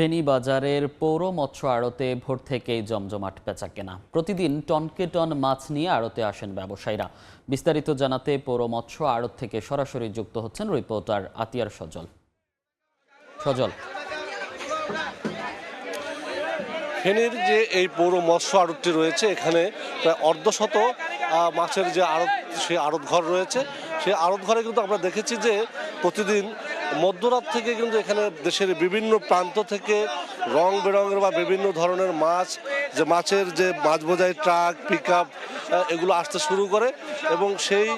ফেনী বাজারের পৌর মৎস্য আড়তে ভোর থেকেই জমজমাট বেচাকেনা। প্রতিদিন টনকে টন মাছ নিয়ে আড়তে আসেন ব্যবসায়ীরা। বিস্তারিত জানাতে পৌর মৎস্য আড়ত থেকে সরাসরি যুক্ত হচ্ছেন রিপোর্টার আতিয়ার সজল। ফেনীর যে এই পৌর মৎস্য আড়তটি রয়েছে, এখানে প্রায় অর্ধশত মাছের যে আড়ত, সেই আড়ত ঘর রয়েছে। সেই আড়ত ঘরে কিন্তু আমরা দেখেছি যে প্রতিদিন মধ্যরাত থেকে কিন্তু এখানে দেশের বিভিন্ন প্রান্ত থেকে রং বেরঙের বা বিভিন্ন ধরনের মাছ, যে মাছের যে মাছ বোঝাই ট্রাক, পিক আপ, এগুলো আসতে শুরু করে এবং সেই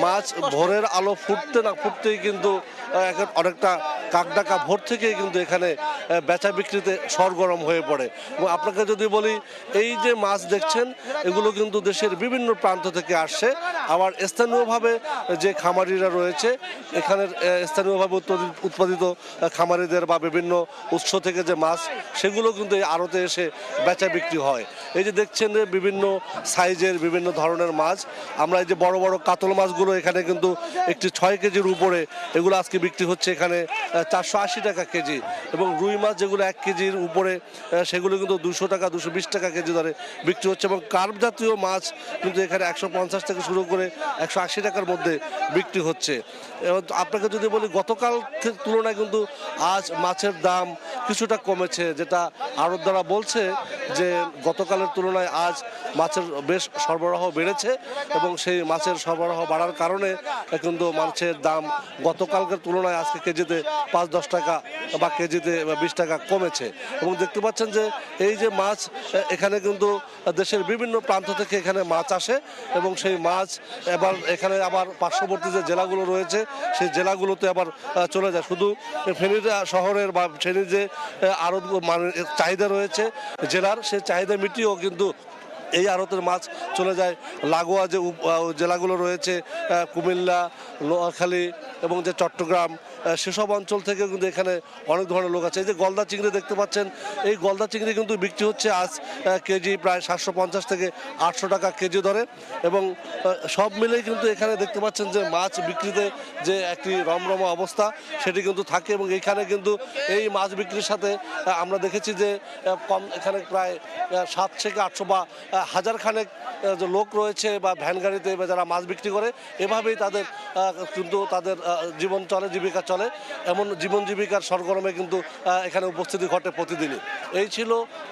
মাছ ভোরের আলো ফুটতে না ফুটতেই কিন্তু অনেকটা কাকডাকা ভোর থেকেই কিন্তু এখানে বেচা বিক্রিতে সরগরম হয়ে পড়ে। এবং আপনাকে যদি বলি, এই যে মাছ দেখছেন এগুলো কিন্তু দেশের বিভিন্ন প্রান্ত থেকে আসছে। আবার স্থানীয়ভাবে যে খামারিরা রয়েছে, এখানের স্থানীয়ভাবে উৎপাদিত খামারিদের বা বিভিন্ন উৎস থেকে যে মাছ, সেগুলো কিন্তু এই আড়তে এসে বেচা বিক্রি হয়। এই যে দেখছেন বিভিন্ন সাইজের বিভিন্ন ধরনের মাছ, আমরা এই যে বড় বড় কাতল মাছগুলো এখানে কিন্তু একটি 6 কেজির উপরে এগুলো আজকে বিক্রি হচ্ছে এখানে 480 টাকা কেজি। এবং রুই মাছ যেগুলো 1 কেজির উপরে, সেগুলো কিন্তু 200 টাকা 220 টাকা কেজি দরে বিক্রি হচ্ছে। এবং কার্প জাতীয় মাছ কিন্তু এখানে 150 থেকে শুরু করে 180 টাকার মধ্যে বিক্রি হচ্ছে। আপনাকে যদি বলি, গতকাল তুলনায় কিন্তু আজ মাছের দাম কিছুটা কমেছে, যেটা আড়তদাররা বলছে যে গতকালের তুলনায় আজ মাছের বেশ সরবরাহ বেড়েছে এবং সেই মাছের সরবরাহ বাড়ার কারণে কিন্তু মাছের দাম গতকালকের তুলনায় আজকে কেজিতে 5-10 টাকা বা কেজিতে 20 টাকা কমেছে। এবং দেখতে পাচ্ছেন যে এই যে মাছ, এখানে কিন্তু দেশের বিভিন্ন প্রান্ত থেকে এখানে মাছ আসে এবং সেই মাছ এবার এখানে আবার পার্শ্ববর্তী যে জেলাগুলো রয়েছে, সেই জেলাগুলোতে আবার চলে যায়। শুধু ফেনীর শহরের বা ফেনীর যে আরো মানে চাহিদা রয়েছে জেলার, সেই চাহিদা মিটিয়েও কিন্তু এই আড়তের মাছ চলে যায় লাগোয়া যে জেলাগুলো রয়েছে, কুমিল্লা, নোয়াখালী এবং যে চট্টগ্রাম, সেসব অঞ্চল থেকে কিন্তু এখানে অনেক ধরনের লোক আছে। এই যে গলদা চিংড়ি দেখতে পাচ্ছেন, এই গলদা চিংড়ি কিন্তু বিক্রি হচ্ছে আজ কেজি প্রায় 750 থেকে 800 টাকা কেজি দরে। এবং সব মিলেই কিন্তু এখানে দেখতে পাচ্ছেন যে মাছ বিক্রিতে যে একটি রমরমা অবস্থা, সেটি কিন্তু থাকে। এবং এখানে কিন্তু এই মাছ বিক্রির সাথে আমরা দেখেছি যে এখানে প্রায় 7 থেকে 800 বা 1000 খানেক যে লোক রয়েছে বা ভ্যান গাড়িতে বা যারা মাছ বিক্রি করে, এভাবেই তাদের কিন্তু তাদের জীবন চলে, জীবিকা চলে। এমন জীবন জীবিকার সরগরমে কিন্তু এখানে উপস্থিতি ঘটে প্রতিদিনই। এই ছিল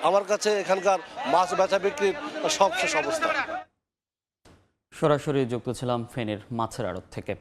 আমার কাছে এখানকার মাছ বেচা বিক্রির সবশেষ অবস্থা। সরাসরি যুক্ত ছিলাম ফেনীর মাছের আড়ত থেকে।